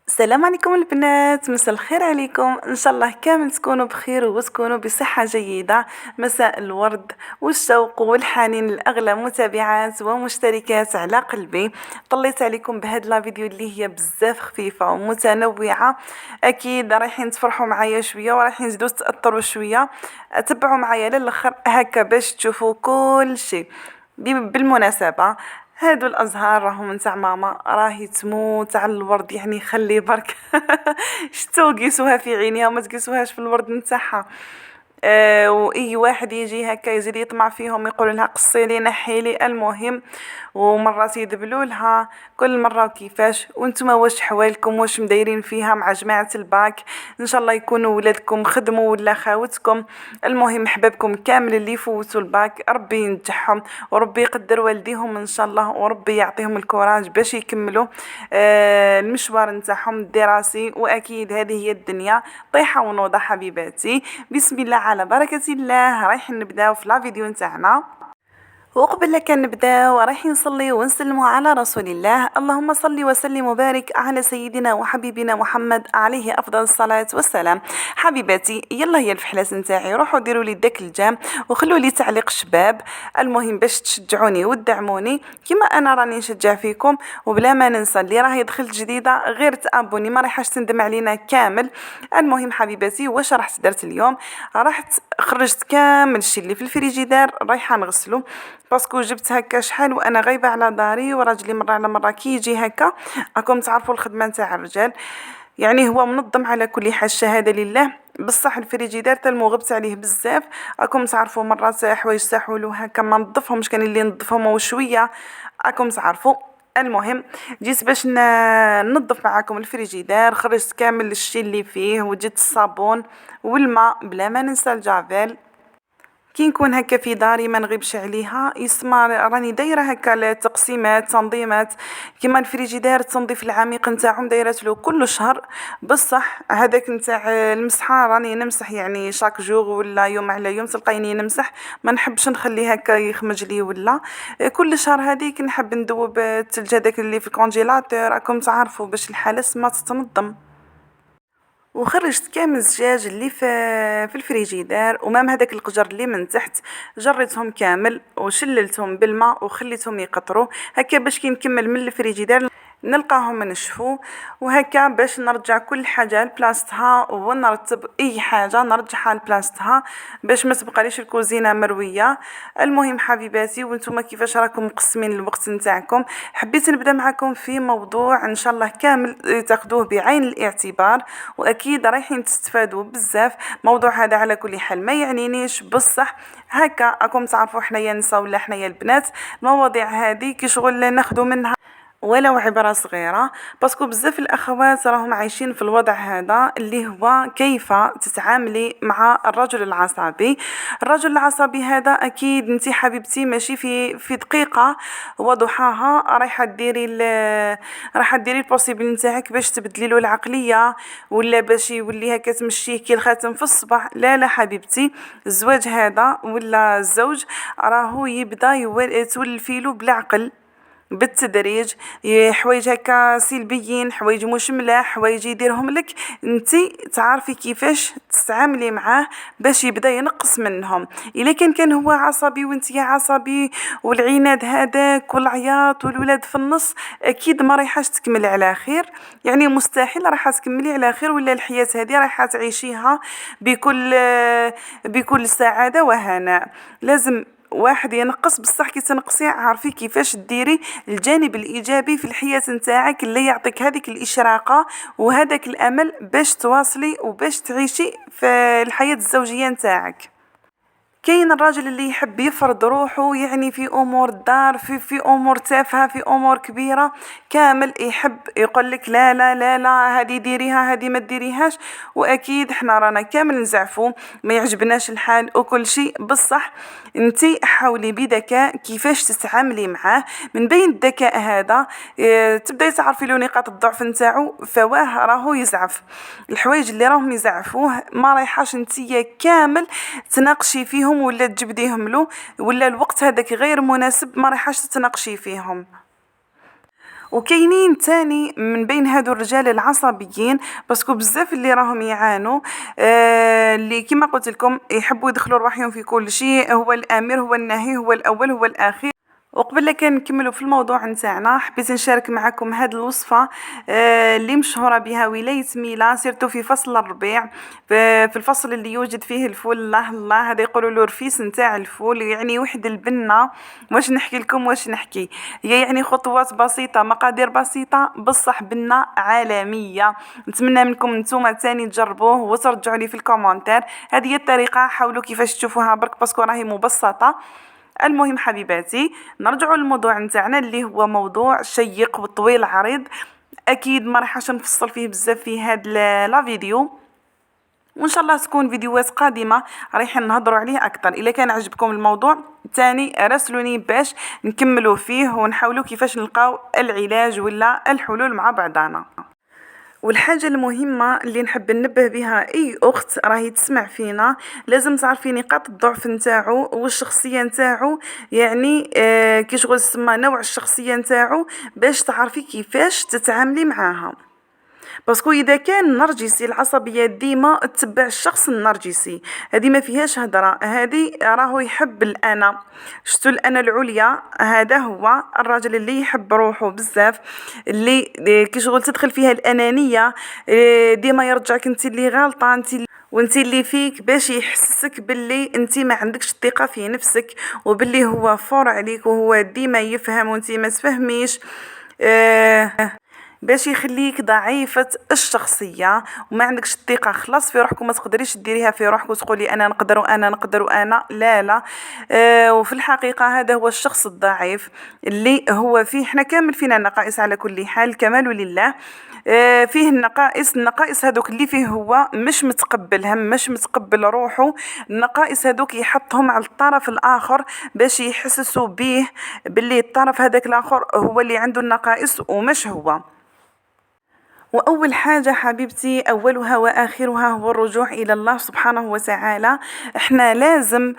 السلام عليكم البنات، مساء الخير عليكم. ان شاء الله كامل تكونوا بخير وتكونوا بصحة جيدة. مساء الورد والشوق والحنين لاغلى متابعات ومشتركات على قلبي. طليت عليكم بهاد لا فيديو اللي هي بزاف خفيفة ومتنوعة. اكيد رايحين تفرحوا معايا شوية ورايحين تزيدوا تاثروا شوية. تبعوا معايا للاخر هكا باش تشوفوا كل شيء. بالمناسبة، هادو الازهار راهم نتاع ماما، راهي تموت على الورد، يعني خلي برك. شتو قيسوها في عينيها وما تقيسوهاش في الورد نتاعها. واي واحد يجي هكا يزيد يطمع فيهم يقول لها قصي لي نحي لي، المهم. ومرات يدبلوا لها كل مره كيفاش. وانتم واش حوالكم، واش مدايرين فيها مع جماعه الباك؟ ان شاء الله يكونوا ولادكم خدموا ولا خاوتكم. المهم حبابكم كامل اللي يفوتوا الباك ربي ينجحهم وربي يقدر والديهم ان شاء الله، وربي يعطيهم الكوراج باش يكملوا المشوار نتاعهم الدراسي. واكيد هذه هي الدنيا طيحه ونوضه حبيباتي. بسم الله على بركة الله، رايحين نبداو في لا فيديو نتاعنا. وقبل لا كان نبداو رايحين نصلي ونسلموا على رسول الله. اللهم صل وسلم وبارك على سيدنا وحبيبنا محمد عليه افضل الصلاه والسلام. حبيباتي يلا هي الفحلات نتاعي، روحوا ديروا لي داك الجام وخلوا لي تعليق شباب، المهم باش تشجعوني وتدعموني كما انا راني نشجع فيكم. وبلا ما ننسى اللي راهي دخلت جديده غير تابوني، ما رايحاش تندم علينا كامل. المهم حبيباتي واش رحت درت اليوم؟ رحت خرجت كامل الشيء اللي في الفريجيدار رايحه نغسلو، باسكو جبت هكا شحال وانا غايبه على داري، وراجلي مره على مره كي يجي هكا. راكم تعرفوا الخدمه نتاع الرجال، يعني هو منظم على كل حال، الشهاده لله. بصح الفريجيدار تلمو غبت عليه بزاف. راكم تعرفوا مرات حوايج ساحولو هكا ما نظفهمش، كان اللي نظفهم وشويه. راكم تعرفوا. المهم جيت باش ننظف معاكم الفريجيدار، خرجت كامل الشيء اللي فيه وجدت الصابون والماء، بلا ما ننسى الجافيل. كي نكون هكا في داري ما نغيبش عليها، يسمى راني دايره هكا التقسيمات تنظيمات. كيما الفريجيدار التنظيف العميق نتاعهم دايرات له كل شهر. بصح هذاك نتاع المسحه راني نمسح يعني شاك جوغ ولا يوم على يوم تلقيني نمسح. ما نحبش نخليه هكا يخمج لي ولا. كل شهر هذيك نحب ندوب الثلج هذاك اللي في الكونجيلاتور، راكم تعرفوا باش الحاله ما تتنظم. وخرجت كامل الزجاج اللي في الفريجيدار، ومام هذاك القجر اللي من تحت جريتهم كامل وشللتهم بالماء وخليتهم يقطروا هكا باش كي نكمل من الفريجيدار نلقاهم نشفوا. وهكا باش نرجع كل حاجه لبلاصتها ونرتب اي حاجه نرجعها لبلاصتها باش ما تبقاليش الكوزينه مرويه. المهم حبيباتي وانتم كيفاش راكم مقسمين الوقت نتاعكم؟ حبيت نبدا معكم في موضوع ان شاء الله كامل تاخذوه بعين الاعتبار، واكيد رايحين تستفادوا بزاف. موضوع هذا على كل حال ما يعنينيش، بصح هكا راكم تعرفوا حنايا النساء ولا حنايا البنات المواضيع هذه كي شغل ناخذوا منها ولو عبرة صغيرة. باسكو بزاف الأخوات راهم عايشين في الوضع هذا اللي هو كيف تتعاملي مع الرجل العصبي. الرجل العصبي هذا أكيد انتي حبيبتي ماشي في دقيقة وضحاها راح ديري البوسيبل نتاعك باش تبدلي له العقلية ولا باش يولي هكا تمشيه كي الخاتم في الصباح. لا لا حبيبتي، الزواج هذا ولا الزوج راهو يبدا تولفيلو بالعقل بالتدريج. حوايج هكا سلبيين، حوايج مش ملاح، حوايج يديرهم لك انتي تعرفي كيفاش تتعاملي معاه باش يبدا ينقص منهم. الا كان هو عصبي وانتي عصبي والعناد هذاك والعياط والولاد في النص، اكيد ما رايحاش تكمل على خير. يعني مستحيل راح تكملي على خير، ولا الحياة هذه راح تعيشيها بكل سعادة وهناء. لازم واحد ينقص، بصح كي تنقصي عارفي كيفاش ديري الجانب الايجابي في الحياه نتاعك اللي يعطيك هذيك الاشراقه وهذاك الامل باش تواصلي وباش تعيشي في الحياه الزوجيه نتاعك. كاين الراجل اللي يحب يفرض روحه، يعني في امور الدار، في امور تافهه، في امور كبيره كامل يحب يقول لك لا لا لا لا هذه ديريها هذه ما ديريهاش. واكيد احنا رانا كامل نزعفو ما يعجبناش الحال وكل شيء، بصح انتي حاولي بذكاء كيفاش تتعاملي معاه. من بين الذكاء هذا تبداي تعرفي له نقاط الضعف نتاعو، فواه راهو يزعف الحوايج اللي راهم يزعفوه ما رايحاش انتيا كامل تناقشي فيهم ولا تجبديهم له، ولا الوقت هذاك غير مناسب ما رايحاش تتناقشي فيهم. وكاينين تاني من بين هادو الرجال العصبيين، باسكو بزاف اللي راهم يعانوا، اللي كما قلت لكم يحبوا يدخلوا رواحهم في كل شيء، هو الامير هو النهي هو الاول هو الاخير. وقبل كان نكملوا في الموضوع نتاعنا، حبيت نشارك معكم هذه الوصفه اللي مشهوره بها ولايه ميلا، سيرتو في فصل الربيع، في الفصل اللي يوجد فيه الفول. الله الله، هذا يقولوا له رفيس نتاع الفول، يعني وحد البنه. واش نحكي لكم واش نحكي، هي يعني خطوات بسيطه مقادير بسيطه بصح بنه عالميه. نتمنى منكم نتوما تاني تجربوه وترجعوا لي في الكومنتير. هذه هي الطريقه، حاولوا كيفاش تشوفوها برك باسكو راهي مبسطه. المهم حبيباتي، نرجعوا للموضوع نتاعنا اللي هو موضوع شيق وطويل عريض، اكيد ما راحش نفصل فيه بزاف في هاد لا فيديو، وان شاء الله تكون فيديوهات قادمه رايحين نهضروا عليه اكثر. اذا كان عجبكم الموضوع تاني راسلوني باش نكملوا فيه ونحاولوا كيفاش نلقاو العلاج ولا الحلول مع بعضنا. والحاجة المهمة اللي نحب ننبه بها أي أخت راهي تسمع فينا، لازم تعرفي نقاط الضعف نتاعو والشخصية نتاعو، يعني كي شغل تسمى نوع الشخصية نتاعو، باش تعرفي كيفاش تتعاملي معاها. باسكو اذا كان نرجسي العصبيه ديما تتبع الشخص النرجسي، هذه ما فيهاش هضره، هذه راهو يحب الانا، شتو الانا العليا، هذا هو الراجل اللي يحب روحه بزاف، اللي كي شغل تدخل فيها الانانيه، ديما يرجعك انت اللي غلطه، وانت اللي فيك، باش يحسسك باللي انت ما عندكش الثقه في نفسك، وباللي هو فور عليك وهو ديما يفهم وانت ما تفهميش، باش يخليك ضعيفة الشخصية وما عندكش الثقة خلاص في روحك، وما تقدريش ديريها في روحك وتقولي انا نقدر وانا نقدر وانا لا لا. وفي الحقيقة هذا هو الشخص الضعيف اللي هو فيه، احنا كامل فينا نقائص على كل حال، الكمال لله. فيه النقائص هذوك اللي فيه هو مش متقبلهم، مش متقبل روحه، النقائص هذوك يحطهم على الطرف الاخر باش يحسسوا به باللي الطرف هذاك الاخر هو اللي عنده النقائص ومش هو. وأول حاجة حبيبتي، أولها وآخرها، هو الرجوع إلى الله سبحانه وتعالى. إحنا لازم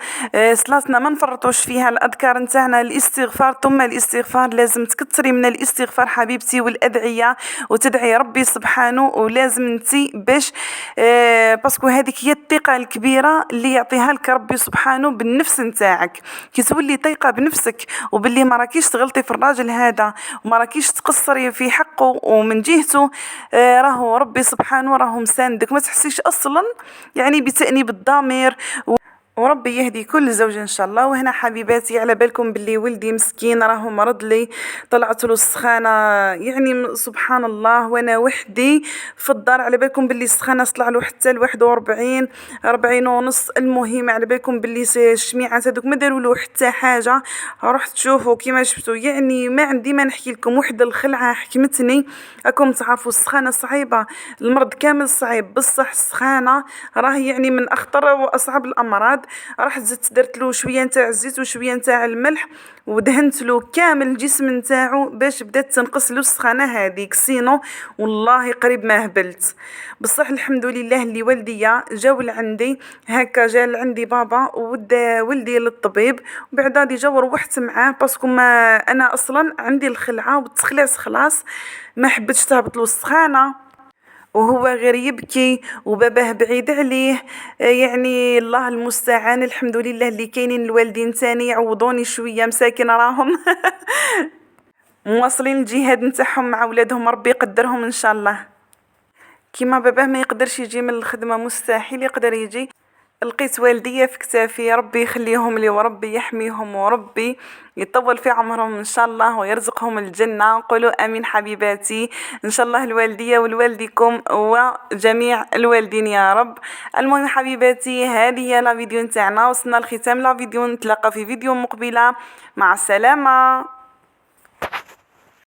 صلاتنا ما نفرطوش فيها، الأذكار نتاعنا الاستغفار ثم الاستغفار، لازم تكتري من الاستغفار حبيبتي والأدعية، وتدعي ربي سبحانه، ولازم انتي باش باسكو هذيك هي الثقة الكبيرة اللي يعطيها لك ربي سبحانه بالنفس نتاعك. كي تولي طيقة بنفسك وباللي ما راكيش تغلطي في الراجل هذا وما راكيش تقصري في حقه ومن جهته، راهو ربي سبحانه راهو مساندك، ما تحسيش اصلا يعني بتأنيب الضمير، وربي يهدي كل زوج ان شاء الله. وهنا حبيباتي على بالكم باللي ولدي مسكين راهو مرض لي، طلعت له السخانه، يعني سبحان الله وانا وحدي في الدار، على بالكم باللي السخانه طلع له حتى ل 41 40 ونص. المهم على بالكم باللي الشميعات هذوك ما داروا له حتى حاجه، رحت تشوفوا كيما شفتوا، يعني ما عندي ما نحكي لكم، وحده الخلعه حكمتني. راكم تعرفوا السخانه صعيبه، المرض كامل صعيب، بصح السخانه راهي يعني من اخطر واصعب الامراض. رحت زدت درت له شويه نتاع الزيت وشويه نتاع الملح، ودهنت له كامل الجسم نتاعو باش بدات تنقص له السخانه هذيك، سينو والله قريب ما هبلت. بصح الحمد لله اللي والديا جاو لعندي، هكا جا لعندي بابا ودا ولدي للطبيب، وبعد غادي جا وروحت معاه باسكو ما انا اصلا عندي الخلعه والتخليص خلاص، ما حبتش تهبط له السخانه، وهو غير يبكي وباباه بعيد عليه. يعني الله المستعان، الحمد لله اللي كاينين الوالدين تاني يعوضوني شويه مساكن راهم مواصلين الجهاد نتاعهم مع ولادهم، ربي يقدرهم ان شاء الله. كيما باباه ما يقدرش يجي من الخدمه، مستحيل يقدر يجي، لقيت والديا في كتافي، ربي يخليهم لي وربي يحميهم وربي يطول في عمرهم ان شاء الله ويرزقهم الجنة. قولوا امين حبيباتي، ان شاء الله الوالدية والوالديكم وجميع الوالدين يا رب. المهم حبيباتي، هذه هي لا فيديو نتاعنا، وصلنا لختام لا فيديو، نتلاقى في فيديو مقبلة، مع السلامة.